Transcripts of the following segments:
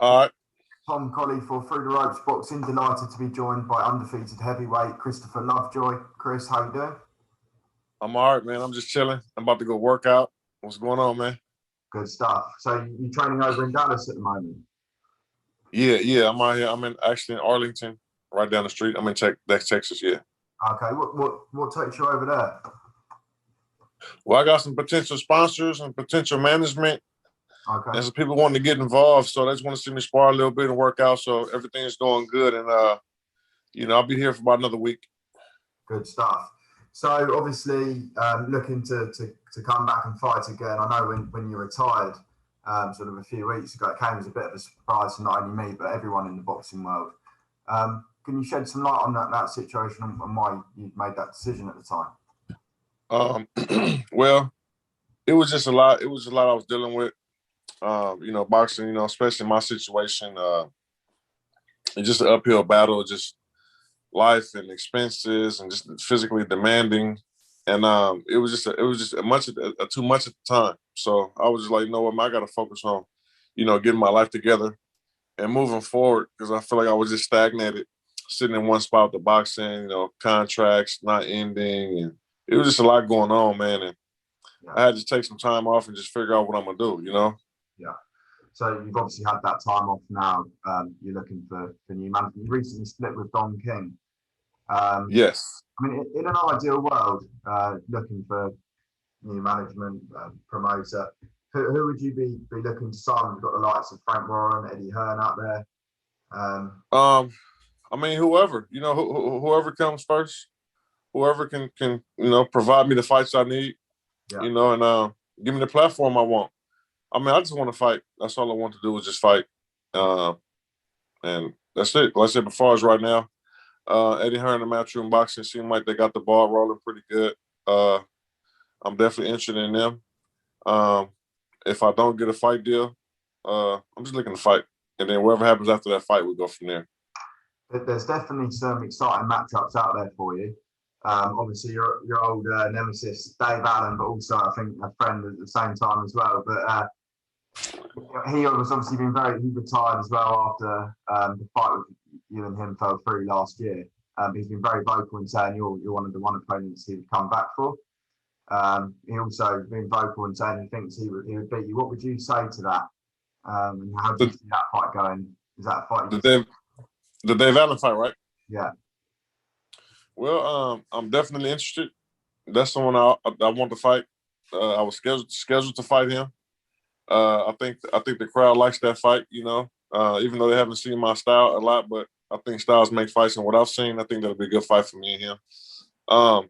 All right. Tom Colley for Through the Ropes Boxing. Delighted to be joined by undefeated heavyweight Christopher Lovejoy. Chris, how you doing? I'm all right, man. I'm just chilling. I'm about to go work out. What's going on, man? Good stuff. So you're training over in Dallas at the moment? Yeah. I'm out here. Actually in Arlington, right down the street. I'm in Texas, yeah. Okay. What takes you over there? Well, I got some potential sponsors and potential management. Okay. And some people wanting to get involved. So they just want to see me spar a little bit and work out. So everything is going good. And, I'll be here for about another week. Good stuff. So obviously looking to come back and fight again. I know when you retired sort of a few weeks ago, it came as a bit of a surprise to not only me, but everyone in the boxing world. Can you shed some light on that situation and why you made that decision at the time? Well, it was just a lot. It was a lot I was dealing with. Boxing, especially in my situation, it's just an uphill battle, just life and expenses and just physically demanding. And it was just too much at the time. So I was just like, you know what, man, I got to focus on, getting my life together and moving forward, because I feel like I was just stagnated, sitting in one spot with the boxing, contracts not ending. And it was just a lot going on, man. And I had to take some time off and just figure out what I'm going to do, Yeah. So you've obviously had that time off now. You're looking for new management. You recently split with Don King. Yes. I mean, in an ideal world, looking for new management, promoter, who would you be looking to sign? We've got the likes of Frank Warren, Eddie Hearn out there. Whoever, whoever comes first, whoever can provide me the fights I need, and give me the platform I want. I mean, I just want to fight. That's all I want to do is just fight. And that's it. Like I said before, as right now, Eddie Hearn and Matchroom Boxing seem like they got the ball rolling pretty good. I'm definitely interested in them. If I don't get a fight deal, I'm just looking to fight. And then whatever happens after that fight, we'll go from there. There's definitely some exciting matchups out there for you. Obviously, your old nemesis, Dave Allen, but also, I think, a friend at the same time as well. But he was obviously he retired as well after the fight with you and him fell through last year. He's been very vocal in saying you're one of the opponents he would come back for. He also been vocal in saying he thinks he would beat you. What would you say to that? And how do you see that fight going? Is that a fight? The Dave Allen fight, right? Yeah. Well, I'm definitely interested. That's someone I want to fight. I was scheduled to fight him. I think the crowd likes that fight, even though they haven't seen my style a lot, but I think styles make fights, and what I've seen, I think that'll be a good fight for me and him. I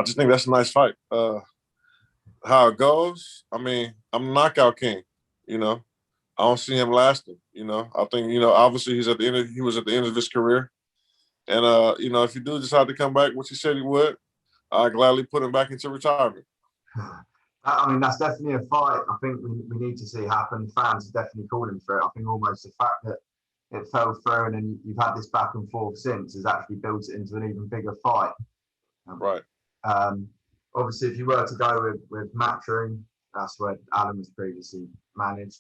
just think that's a nice fight. How it goes, I mean, I'm a knockout king, I don't see him lasting, I think, obviously he was at the end of his career. And, if you do decide to come back, which he said he would, I'd gladly put him back into retirement. I mean, that's definitely a fight I think we need to see happen. Fans are definitely calling for it. I think almost the fact that it fell through and then you've had this back and forth since has actually built it into an even bigger fight. Right. Obviously, if you were to go with Matchroom, that's where Alen was previously managed.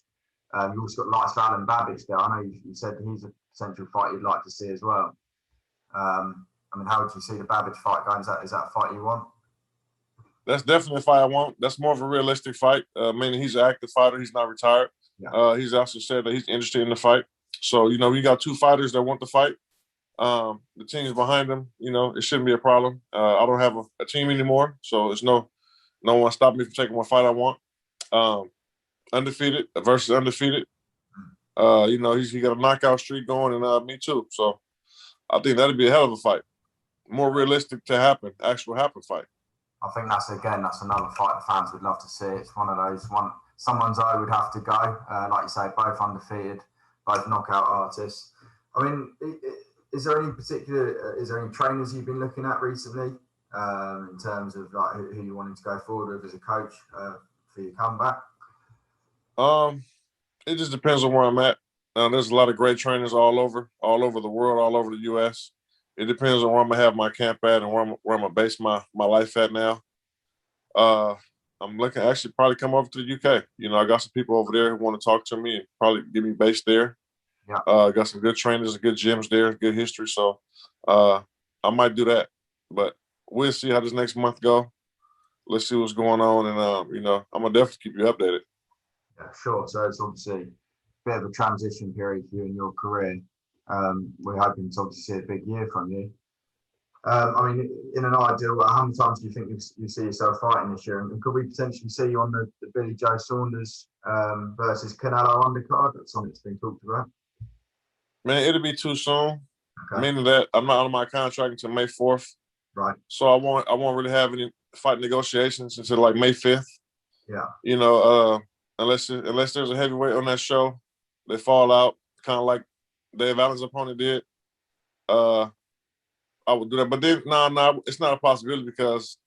You also got likes of Alen Babic there. I know you said he's a potential fight you'd like to see as well. I mean, how would you see the Babic fight going? Is that a fight you want? That's definitely a fight I want. That's more of a realistic fight. Meaning he's an active fighter. He's not retired. Yeah. He's also said that he's interested in the fight. So, you got two fighters that want to fight. The team's behind them. It shouldn't be a problem. I don't have a team anymore. So there's no one stopping me from taking one fight I want. Undefeated versus undefeated. He got a knockout streak going, and me too. So I think that'd be a hell of a fight. More realistic to happen, actual happen fight. I think that's another fight the fans would love to see. It's one of those someone's eye would have to go. Like you say, both undefeated, both knockout artists. I mean, is there any trainers you've been looking at recently in terms of like who you wanted to go forward with as a coach for your comeback? It just depends on where I'm at. There's a lot of great trainers all over the world, all over the U.S. It depends on where I'm gonna have my camp at and where I'm gonna base my life at now. I'm looking to actually probably come over to the UK. You know, I got some people over there who want to talk to me and probably get me based there. Yeah. Got some good trainers and good gyms there, good history. So I might do that. But we'll see how this next month go. Let's see what's going on. And, you know, I'm going to definitely keep you updated. Yeah, sure. So it's obviously a bit of a transition period for you in your career. We're hoping to obviously see a big year from you. I mean, in an ideal, how many times do you think you see yourself fighting this year? And could we potentially see you on the Billy Joe Saunders versus Canelo undercard? That's something that's been talked about. Man, it'll be too soon. Okay. Meaning that I'm not on my contract until May 4th. Right. So I won't really have any fight negotiations until like May 5th. Yeah. You know, unless there's a heavyweight on that show, they fall out, kind of like Dave Allen's opponent did. I would do that. But then, no, it's not a possibility because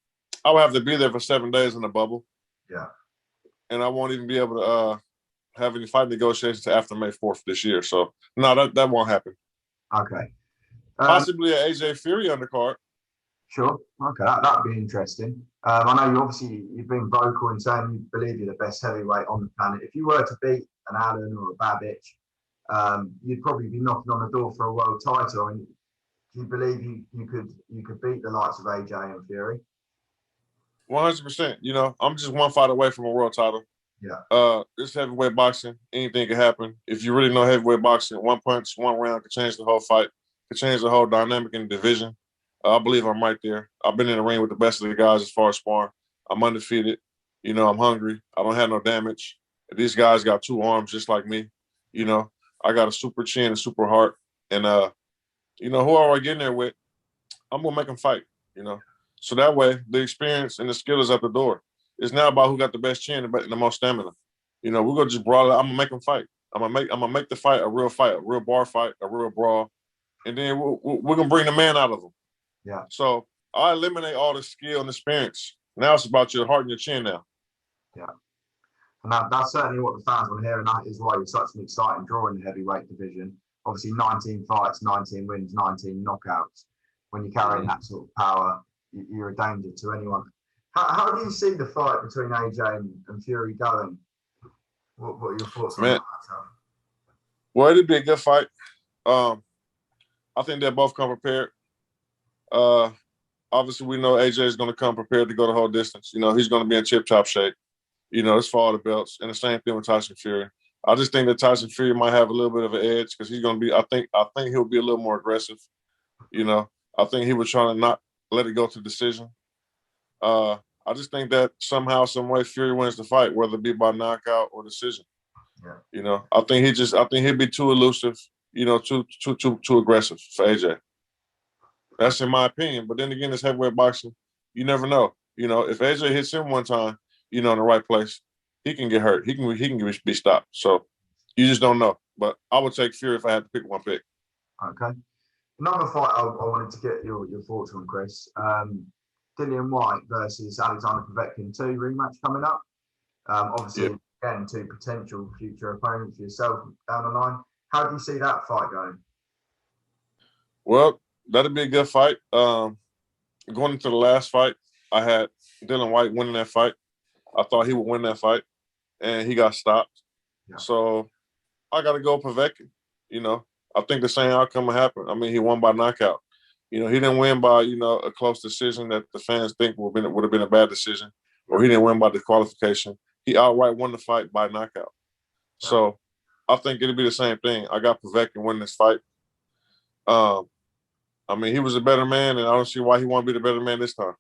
I would have to be there for 7 days in the bubble. Yeah. And I won't even be able to have any fight negotiations after May 4th this year. So, no, that won't happen. Okay. Possibly an AJ Fury undercard. Sure. Okay, that'd be interesting. I know you've been vocal in saying you believe you're the best heavyweight on the planet. If you were to beat an Alen or a Babic, you'd probably be knocking on the door for a world title. And do you believe you could beat the likes of AJ and Fury? 100%. You know, I'm just one fight away from a world title. Yeah. This heavyweight boxing, anything can happen. If you really know heavyweight boxing, one punch, one round could change the whole fight, could change the whole dynamic in the division. I believe I'm right there. I've been in the ring with the best of the guys as far as sparring. I'm undefeated. You know, I'm hungry. I don't have no damage. These guys got 2 arms just like me. You know, I got a super chin and super heart. And, you know, whoever I get in there with, I'm going to make them fight, you know. So that way, the experience and the skill is at the door. It's now about who got the best chin and the most stamina. You know, we're going to just brawl it. I'm going to make them fight. I'm gonna make the fight, a real bar fight, a real brawl. And then we're going to bring the man out of them. Yeah. So I eliminate all the skill and experience. Now it's about your heart and your chin now. Yeah. And that's certainly what the fans want to hear. And that is why you're such an exciting draw in the heavyweight division. Obviously, 19 fights, 19 wins, 19 knockouts. When you're carrying that sort of power, you're a danger to anyone. How do you see the fight between AJ and Fury going? What are your thoughts on that? Well, it'd be a good fight. I think they both come prepared. Obviously, we know AJ is going to come prepared to go the whole distance. You know, he's going to be in tip-top shape. You know, it's for all the belts. And the same thing with Tyson Fury. I just think that Tyson Fury might have a little bit of an edge because he's going to be, I think he'll be a little more aggressive. You know, I think he was trying to not let it go to decision. I just think that somehow, some way, Fury wins the fight, whether it be by knockout or decision. Yeah. You know, I think he'd be too elusive, you know, too aggressive for AJ. That's in my opinion. But then again, it's heavyweight boxing. You never know. You know, if AJ hits him one time, you know, in the right place, he can get hurt. He can be stopped. So you just don't know. But I would take Fury if I had to pick one pick. Okay. Another fight I wanted to get your thoughts on, Chris. Whyte versus Alexander Povetkin 2 rematch coming up. Obviously, again, 2 potential future opponents for yourself down the line. How do you see that fight going? Well, that'd be a good fight. Going into the last fight, I had Dillian Whyte winning that fight. I thought he would win that fight, and he got stopped. Yeah. So I got to go Povetkin. You know, I think the same outcome will happen. I mean, he won by knockout. You know, he didn't win by, you know, a close decision that the fans think would have been a bad decision, or he didn't win by disqualification. He outright won the fight by knockout. Yeah. So I think it'll be the same thing. I got Povetkin winning this fight. I mean, he was a better man, and I don't see why he won't be the better man this time.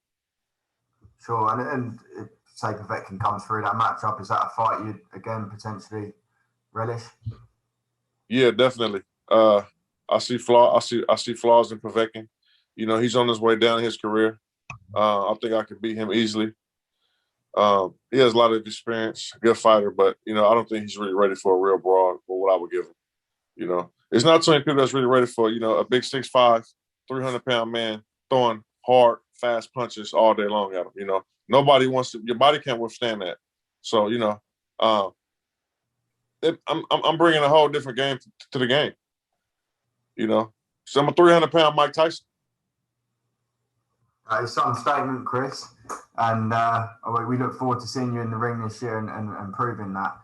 Sure, and if, say, Povetkin comes through that matchup, is that a fight you'd, again, potentially relish? Yeah, definitely. I see flaws in Povetkin. You know, he's on his way down in his career. I think I could beat him easily. He has a lot of experience, good fighter, but, you know, I don't think he's really ready for a real brawl or what I would give him. You know, it's not too many people that's really ready for, you know, a big 6'5", 300-pound man throwing hard, fast punches all day long at him. You know, nobody wants to. Your body can't withstand that. So, you know, I'm bringing a whole different game to the game. You know, so I'm a 300-pound Mike Tyson. It's some statement, Chris, and we look forward to seeing you in the ring this year and proving that.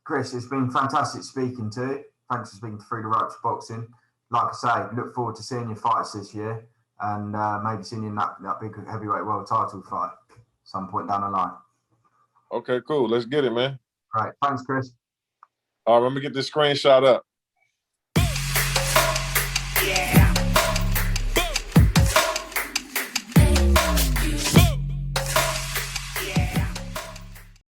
Chris, it's been fantastic speaking to you. Thanks for speaking to Through the Ropes Boxing. Like I say, look forward to seeing your fights this year and maybe seeing you in that big heavyweight world title fight some point down the line. Okay, cool. Let's get it, man. Right. Thanks, Chris. All right, let me get this screenshot up.